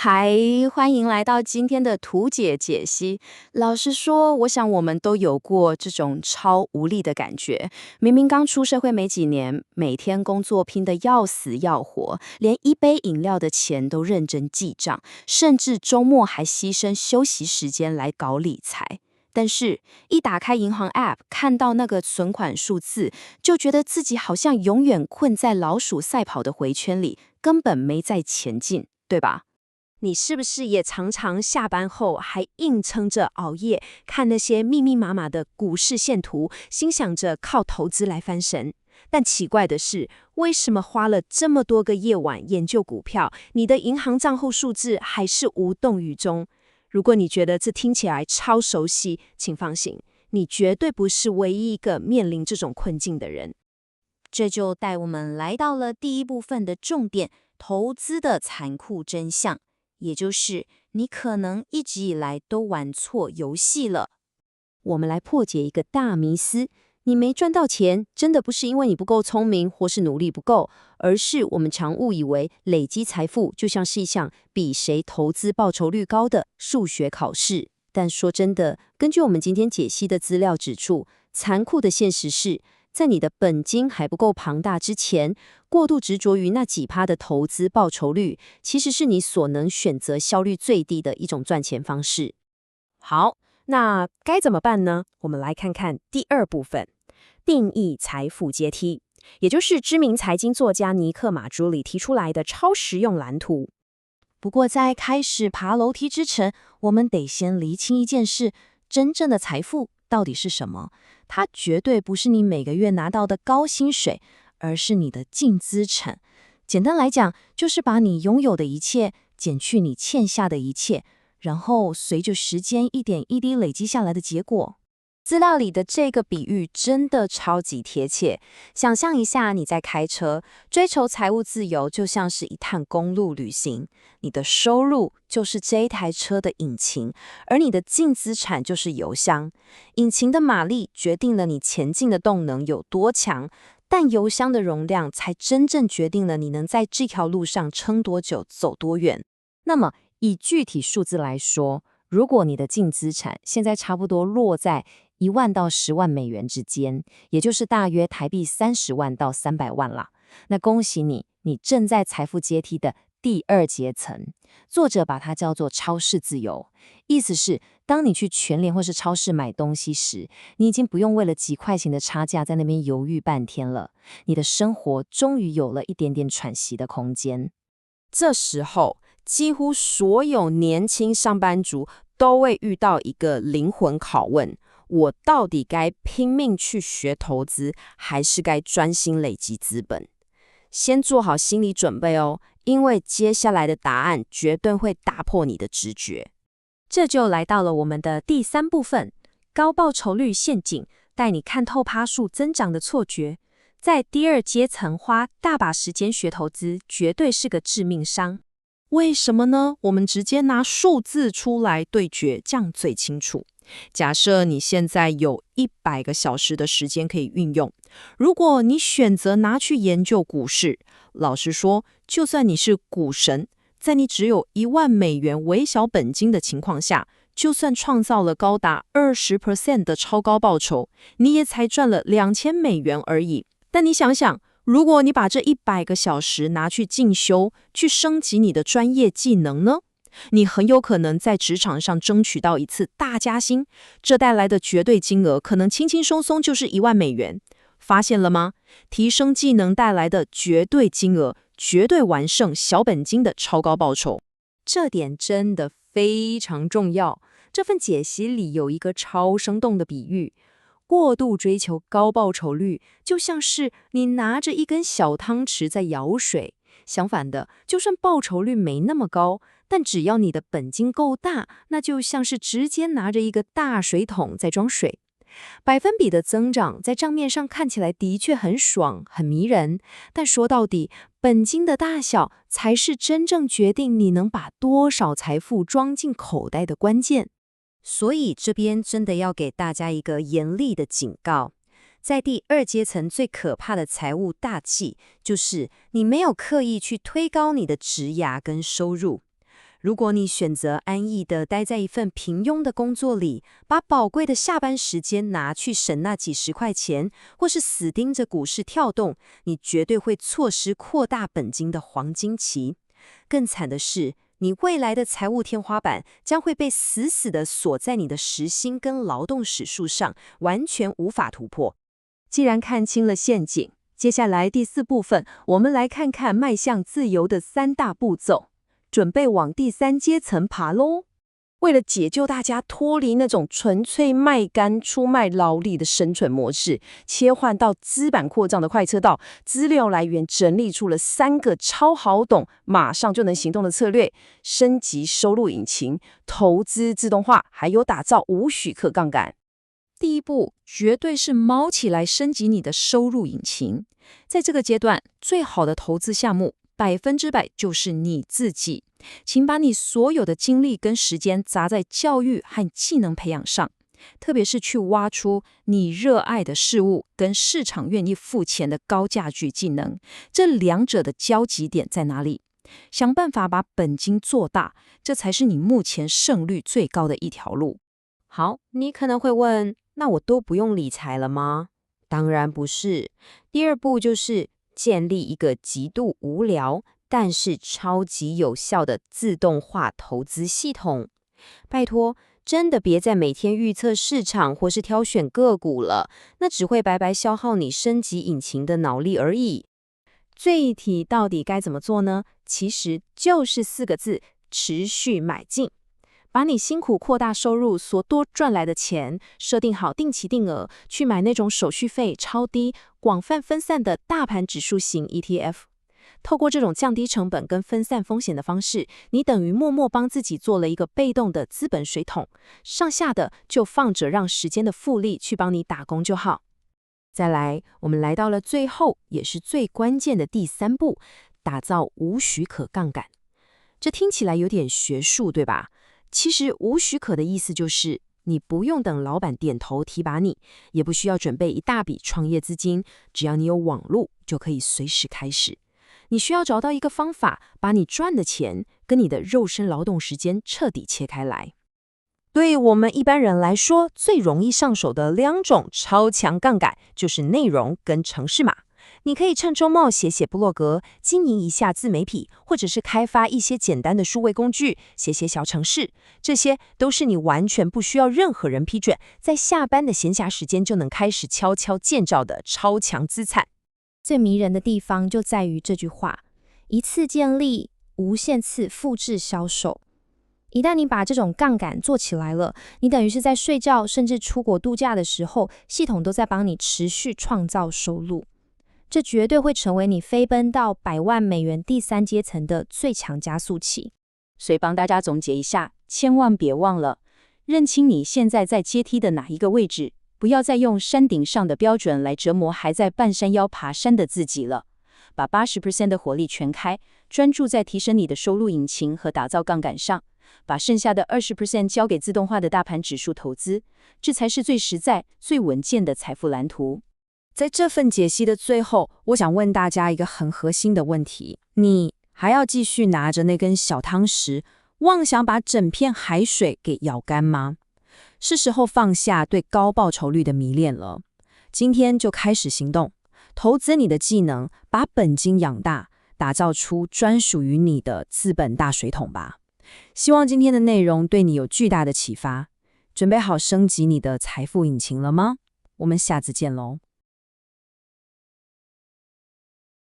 嗨，欢迎来到今天的图解解析。老实说，我想我们都有过这种超无力的感觉。明明刚出社会没几年，每天工作拼得要死要活，连一杯饮料的钱都认真记账，甚至周末还牺牲休息时间来搞理财。但是，一打开银行 App， 看到那个存款数字，就觉得自己好像永远困在老鼠赛跑的回圈里，根本没在前进，对吧？你是不是也常常下班后还硬撑着熬夜看那些密密麻麻的股市线图，心想着靠投资来翻身？但奇怪的是，为什么花了这么多个夜晚研究股票，你的银行账户数字还是无动于衷？如果你觉得这听起来超熟悉，请放心，你绝对不是唯一一个面临这种困境的人。这就带我们来到了第一部分的重点：投资的残酷真相。也就是你可能一直以来都玩错游戏了。我们来破解一个大迷思：你没赚到钱，真的不是因为你不够聪明或是努力不够，而是我们常误以为累积财富就像是一项比谁投资报酬率高的数学考试。但说真的，根据我们今天解析的资料指出，残酷的现实是，在你的本金还不够庞大之前，过度执着于那几趴的投资报酬率，其实是你所能选择效率最低的一种赚钱方式。好，那该怎么办呢？我们来看看第二部分，定义财富阶梯，也就是知名财经作家尼克马朱里提出来的超实用蓝图。不过在开始爬楼梯之前，我们得先厘清一件事：真正的财富到底是什么？它绝对不是你每个月拿到的高薪水，而是你的净资产。简单来讲，就是把你拥有的一切减去你欠下的一切，然后随着时间一点一滴累积下来的结果。资料里的这个比喻真的超级贴切。想象一下，你在开车，追求财务自由就像是一趟公路旅行，你的收入就是这一台车的引擎，而你的净资产就是油箱。引擎的马力决定了你前进的动能有多强，但油箱的容量才真正决定了你能在这条路上撑多久、走多远。那么，以具体数字来说，如果你的净资产现在差不多落在1万到10万美元之间，也就是大约台币30万到300万啦，那恭喜你，你正在财富阶梯的第二阶层。作者把它叫做超市自由，意思是当你去全联或是超市买东西时，你已经不用为了几块钱的差价在那边犹豫半天了，你的生活终于有了一点点喘息的空间。这时候，几乎所有年轻上班族都会遇到一个灵魂拷问：我到底该拼命去学投资，还是该专心累积资本？先做好心理准备哦，因为接下来的答案绝对会打破你的直觉。这就来到了我们的第三部分，高报酬率陷阱，带你看透趴数增长的错觉。在第二阶层花大把时间学投资，绝对是个致命伤。为什么呢？我们直接拿数字出来对决，这样最清楚。假设你现在有100个小时的时间可以运用，如果你选择拿去研究股市，老实说，就算你是股神，在你只有1万美元微小本金的情况下，就算创造了高达20% 的超高报酬，你也才赚了2000美元而已。但你想想，如果你把这100个小时拿去进修，去升级你的专业技能呢？你很有可能在职场上争取到一次大加薪，这带来的绝对金额可能轻轻松松就是1万美元。发现了吗？提升技能带来的绝对金额，绝对完胜小本金的超高报酬。这点真的非常重要。这份解析里有一个超生动的比喻。过度追求高报酬率，就像是你拿着一根小汤匙在舀水。相反的，就算报酬率没那么高，但只要你的本金够大，那就像是直接拿着一个大水桶在装水。百分比的增长在账面上看起来的确很爽、很迷人，但说到底，本金的大小才是真正决定你能把多少财富装进口袋的关键。所以这边真的要给大家一个严厉的警告，在第二阶层最可怕的财务大忌，就是你没有刻意去推高你的职涯跟收入。如果你选择安逸地待在一份平庸的工作里，把宝贵的下班时间拿去省那几十块钱，或是死盯着股市跳动，你绝对会错失扩大本金的黄金期。更惨的是，你未来的财务天花板将会被死死地锁在你的时薪跟劳动时数上，完全无法突破。既然看清了陷阱，接下来第4部分，我们来看看迈向自由的3大步骤，准备往第3阶层爬咯。为了解救大家脱离那种纯粹卖肝出卖劳力的生存模式，切换到资本扩张的快车道，资料来源整理出了3个超好懂、马上就能行动的策略：升级收入引擎、投资自动化，还有打造无许可杠杆。第一步，绝对是猫起来升级你的收入引擎。在这个阶段，最好的投资项目100%就是你自己。请把你所有的精力跟时间砸在教育和技能培养上，特别是去挖出你热爱的事物跟市场愿意付钱的高价值技能，这2者的交集点在哪里？想办法把本金做大，这才是你目前胜率最高的一条路。好，你可能会问，那我都不用理财了吗？当然不是。第2步就是建立一个极度无聊但是超级有效的自动化投资系统。拜托，真的别再每天预测市场或是挑选个股了，那只会白白消耗你升级引擎的脑力而已。具体到底该怎么做呢？其实就是4个字：持续买进。把你辛苦扩大收入所多赚来的钱，设定好定期定额，去买那种手续费超低、广泛分散的大盘指数型 ETF。透过这种降低成本跟分散风险的方式，你等于默默帮自己做了一个被动的资本水桶，剩下的就放着让时间的复利去帮你打工就好。再来，我们来到了最后也是最关键的第3步，打造无许可杠杆。这听起来有点学术，对吧？其实无许可的意思就是，你不用等老板点头提拔你，也不需要准备一大笔创业资金，只要你有网路，就可以随时开始。你需要找到一个方法，把你赚的钱跟你的肉身劳动时间彻底切开来。对我们一般人来说，最容易上手的2种超强杠杆就是内容跟程式码。你可以趁周末写写部落格，经营一下自媒体，或者是开发一些简单的数位工具，写写小程式，这些都是你完全不需要任何人批准，在下班的闲暇时间就能开始悄悄建造的超强资产。最迷人的地方就在于这句话：一次建立，无限次复制销售。一旦你把这种杠杆做起来了，你等于是在睡觉甚至出国度假的时候，系统都在帮你持续创造收入。这绝对会成为你飞奔到100万美元第3阶层的最强加速器。所以帮大家总结一下，千万别忘了认清你现在在阶梯的哪一个位置，不要再用山顶上的标准来折磨还在半山腰爬山的自己了。把80% 的火力全开，专注在提升你的收入引擎和打造杠杆上，把剩下的20% 交给自动化的大盘指数投资，这才是最实在、最稳健的财富蓝图。在这份解析的最后，我想问大家一个很核心的问题：你还要继续拿着那根小汤匙，妄想把整片海水给舀干吗？是时候放下对高报酬率的迷恋了。今天就开始行动，投资你的技能，把本金养大，打造出专属于你的资本大水桶吧。希望今天的内容对你有巨大的启发。准备好升级你的财富引擎了吗？我们下次见喽。